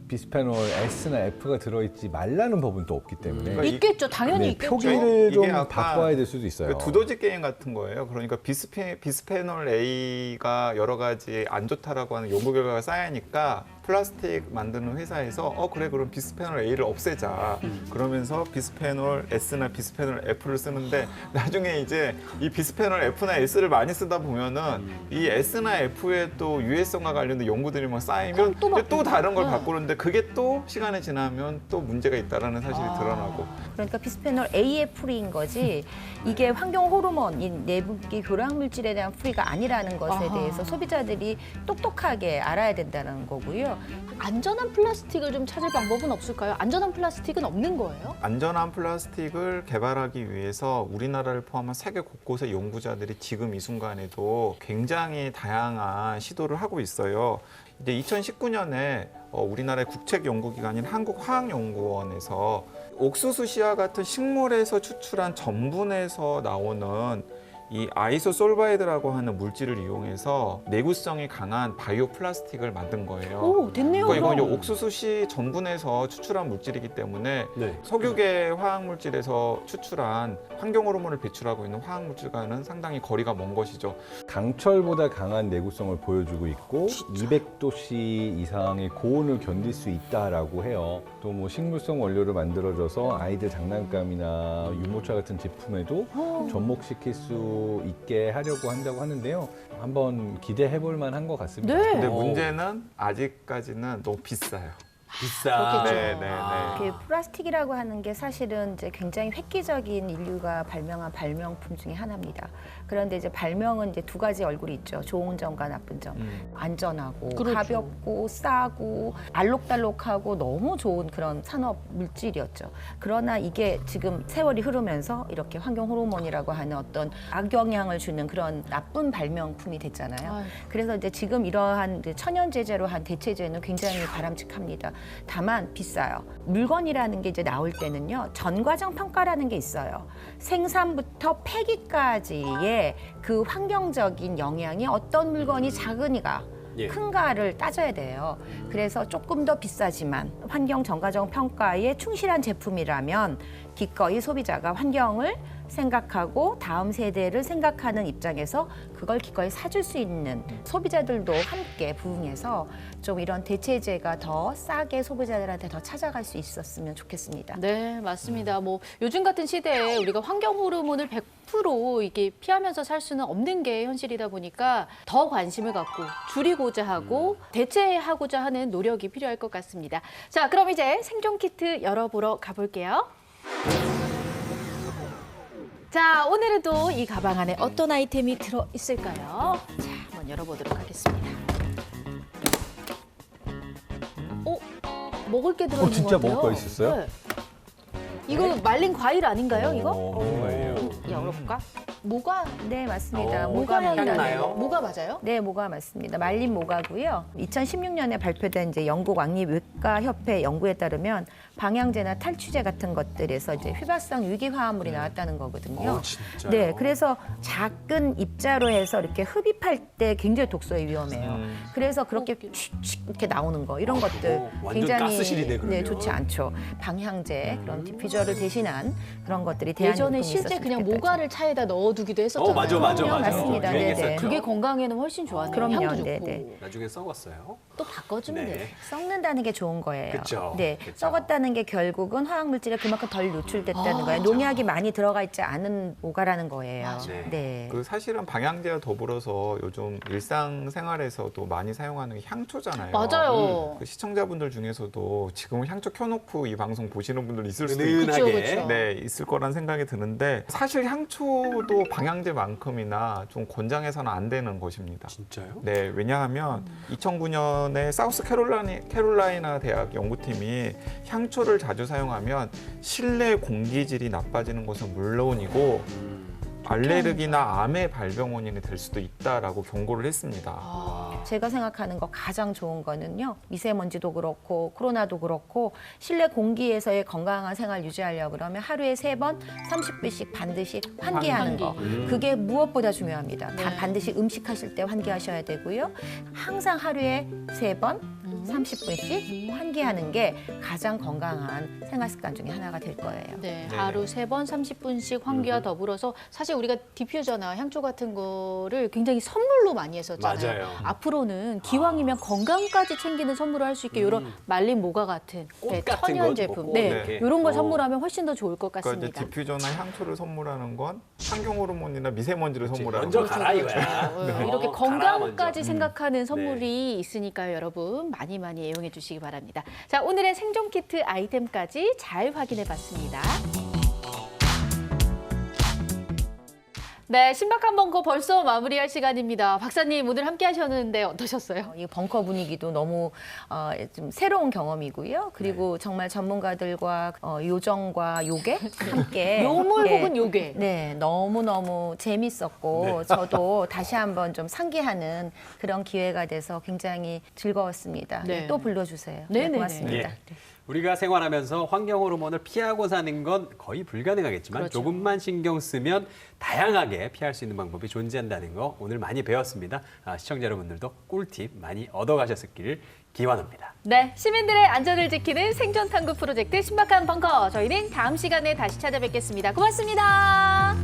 비스페놀 S나 F가 들어있지 말라는 법은 또 없기 때문에
그러니까
있겠죠. 당연히
네,
있겠죠.
표기를 좀
이게 약간
바꿔야 될 수도 있어요.
그 두더지 게임 같은 거예요. 그러니까 비스페놀 A가 여러 가지 안 좋다라고 하는 연구 결과가 쌓이니까 플라스틱 만드는 회사에서 그래 그럼 비스페놀 A를 없애자. 그러면서 비스페놀 S나 비스페놀 F를 쓰는데 나중에 이제 이 비스페놀 F나 S를 많이 쓰다 보면은 이 S나 F의 또 유해성과 관련된 연구들이 막 쌓이면
또
이제 또 다른 걸
네.
바꾸는데 그게 또 시간이 지나면 또 문제가 있다라는 사실이 드러나고.
그러니까 비스페놀 A의 풀이인 거지 이게 환경 호르몬인 내분비 교란 물질에 대한 풀이가 아니라는 것에 대해서 소비자들이 똑똑하게 알아야 된다는 거고요.
있어요. 안전한 플라스틱을 좀 찾을 방법은 없을까요? 안전한 플라스틱은 없는 거예요?
안전한 플라스틱을 개발하기 위해서 우리나라를 포함한 세계 곳곳의 연구자들이 지금 이 순간에도 굉장히 다양한 시도를 하고 있어요. 이제 2019년에 우리나라의 국책 연구기관인 한국화학연구원에서 옥수수 씨와 같은 식물에서 추출한 전분에서 나오는 이 아이소솔바이드라고 하는 물질을 이용해서 내구성이 강한 바이오 플라스틱을 만든 거예요.
오, 됐네요.
그러니까 이건
그럼.
이제 옥수수 씨 전분에서 추출한 물질이기 때문에
네.
석유계 화학물질에서 추출한 환경 호르몬을 배출하고 있는 화학물질과는 상당히 거리가 먼 것이죠.
강철보다 강한 내구성을 보여주고 있고 200도씨 이상의 고온을 견딜 수 있다라고 해요. 또 뭐 식물성 원료를 만들어져서 아이들 장난감이나 유모차 같은 제품에도 접목시킬 수 있게 하려고 한다고 하는데요. 한번 기대해 볼 만한 것 같습니다.
네.
근데 문제는 아직까지는 너무 비싸요.
비싸.
그렇겠죠.
네.
그 플라스틱이라고 하는 게 사실은 이제 굉장히 획기적인 인류가 발명한 발명품 중에 하나입니다. 그런데 이제 발명은 이제 두 가지 얼굴이 있죠. 좋은 점과 나쁜 점. 안전하고
그렇죠.
가볍고 싸고 알록달록하고 너무 좋은 그런 산업 물질이었죠. 그러나 이게 지금 세월이 흐르면서 이렇게 환경 호르몬이라고 하는 어떤 악영향을 주는 그런 나쁜 발명품이 됐잖아요.
아유.
그래서 이제 지금 이러한 이제 천연 제재로 한 대체제는 굉장히 바람직합니다. 다만 비싸요. 물건이라는 게 이제 나올 때는요, 전과정 평가라는 게 있어요. 생산부터 폐기까지의 그 환경적인 영향이 어떤 물건이 작으니가
예.
큰가를 따져야 돼요. 그래서 조금 더 비싸지만 환경 전과정 평가에 충실한 제품이라면 기꺼이 소비자가 환경을 생각하고 다음 세대를 생각하는 입장에서 그걸 기꺼이 사줄 수 있는 소비자들도 함께 부응해서 좀 이런 대체제가 더 싸게 소비자들한테 더 찾아갈 수 있었으면 좋겠습니다.
네, 맞습니다. 뭐 요즘 같은 시대에 우리가 환경 호르몬을 100% 이게 피하면서 살 수는 없는 게 현실이다 보니까 더 관심을 갖고 줄이고자 하고 대체하고자 하는 노력이 필요할 것 같습니다. 자, 그럼 이제 생존 키트 열어보러 가볼게요. 자, 오늘은 또 이 가방 안에 어떤 아이템이 들어 있을까요? 자, 한번 열어보도록 하겠습니다. 먹을 게 들어있는
진짜
것 같아요.
먹을 거 있었어요?
네. 이거 말린 과일 아닌가요, 이거?
뭐예요?
열어볼까? 모가?
네, 맞습니다.
모가 향이
모가입니다.
나요?
모가 맞아요?
네, 모가 맞습니다. 말린 모가고요. 2016년에 발표된 이제 영국 왕립외과협회 연구에 따르면 방향제나 탈취제 같은 것들에서 이제 휘발성 유기 화합물이 나왔다는 거거든요.
진짜요?
네, 그래서 작은 입자로 해서 이렇게 흡입할 때 굉장히 독소에 위험해요. 그래서 그렇게 칙칙 이렇게 나오는 거 이런 것들
완전
굉장히
가스실이네, 그러면.
좋지 않죠. 방향제 그런 디퓨저를 대신한 그런 것들이
예전에
대안용품이
실제
있었으면
그냥
좋겠다.
모가를 차에다 넣어두기도 했었잖아요.
맞아.
맞습니다.
그
네,
얘기했었죠.
네.
그게 건강에는 훨씬 좋아요.
그럼요.
향도 좋고.
네, 네.
나중에 썩었어요.
또 바꿔주면
네.
돼요.
썩는다는 게 좋은 거예요.
그쵸.
네,
그쵸.
썩었다는 게 결국은 화학물질에 그만큼 덜 노출됐다는 거예요. 농약이 많이 들어가 있지 않은 모가라는 거예요.
맞아요.
네.
그 사실은 방향제와 더불어서 요즘 일상생활에서도 많이 사용하는 게 향초잖아요.
맞아요.
그 시청자분들 중에서도 지금 향초 켜놓고 이 방송 보시는 분들 있을 수도
은은하게.
그쵸.
네, 있을 거란 생각이 드는데 사실 향초도 방향제만큼이나 좀 권장해서는 안 되는 것입니다.
진짜요?
네, 왜냐하면 2009년에 사우스 캐롤라이나 대학 연구팀이 향초를 자주 사용하면 실내 공기질이 나빠지는 것은 물론이고 알레르기나 암의 발병 원인이 될 수도 있다라고 경고를 했습니다.
제가 생각하는 거 가장 좋은 거는요. 미세먼지도 그렇고 코로나도 그렇고 실내 공기에서의 건강한 생활 유지하려고 그러면 하루에 3번 30분씩 반드시 환기하는 거. 그게 무엇보다 중요합니다. 반드시 음식하실 때 환기하셔야 되고요. 항상 하루에 3번 30분씩 환기하는 게 가장 건강한 생활 습관 중에 하나가 될 거예요.
네, 하루 3번 30분씩 환기와 더불어서 사실 우리가 디퓨저나 향초 같은 거를 굉장히 선물로 많이 했었잖아요.
맞아요.
앞으로는 기왕이면 건강까지 챙기는 선물을 할 수 있게 이런 말린 모가 같은
꽃 같은
천연
거,
제품,
뭐
네,
이렇게.
이런 걸 선물하면 훨씬 더 좋을 것
그러니까 이제
같습니다.
디퓨저나 향초를 선물하는 건 환경 호르몬이나 미세먼지를 선물하는
먼저
거죠.
가라 이거야.
네, 이렇게
가라,
건강까지
먼저.
생각하는 선물이 있으니까요, 여러분 많이 애용해 주시기 바랍니다. 자, 오늘의 생존 키트 아이템까지 잘 확인해 봤습니다. 네, 신박한 벙커 벌써 마무리할 시간입니다. 박사님 오늘 함께 하셨는데 어떠셨어요?
이 벙커 분위기도 너무 좀 새로운 경험이고요. 그리고 정말 전문가들과 요정과 요괴 함께
요물
예,
혹은 요괴.
네, 너무너무 재밌었고 저도 다시 한번 좀 상기하는 그런 기회가 돼서 굉장히 즐거웠습니다.
네.
또 불러주세요.
네네네.
고맙습니다.
예. 우리가 생활하면서 환경 호르몬을 피하고 사는 건 거의 불가능하겠지만
그렇죠.
조금만 신경 쓰면 다양하게 피할 수 있는 방법이 존재한다는 거 오늘 많이 배웠습니다. 시청자 여러분들도 꿀팁 많이 얻어가셨기를 기원합니다.
네, 시민들의 안전을 지키는 생존 탐구 프로젝트 신박한 벙커. 저희는 다음 시간에 다시 찾아뵙겠습니다. 고맙습니다.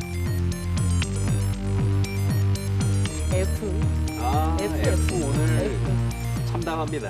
F
F 오늘 참담합니다.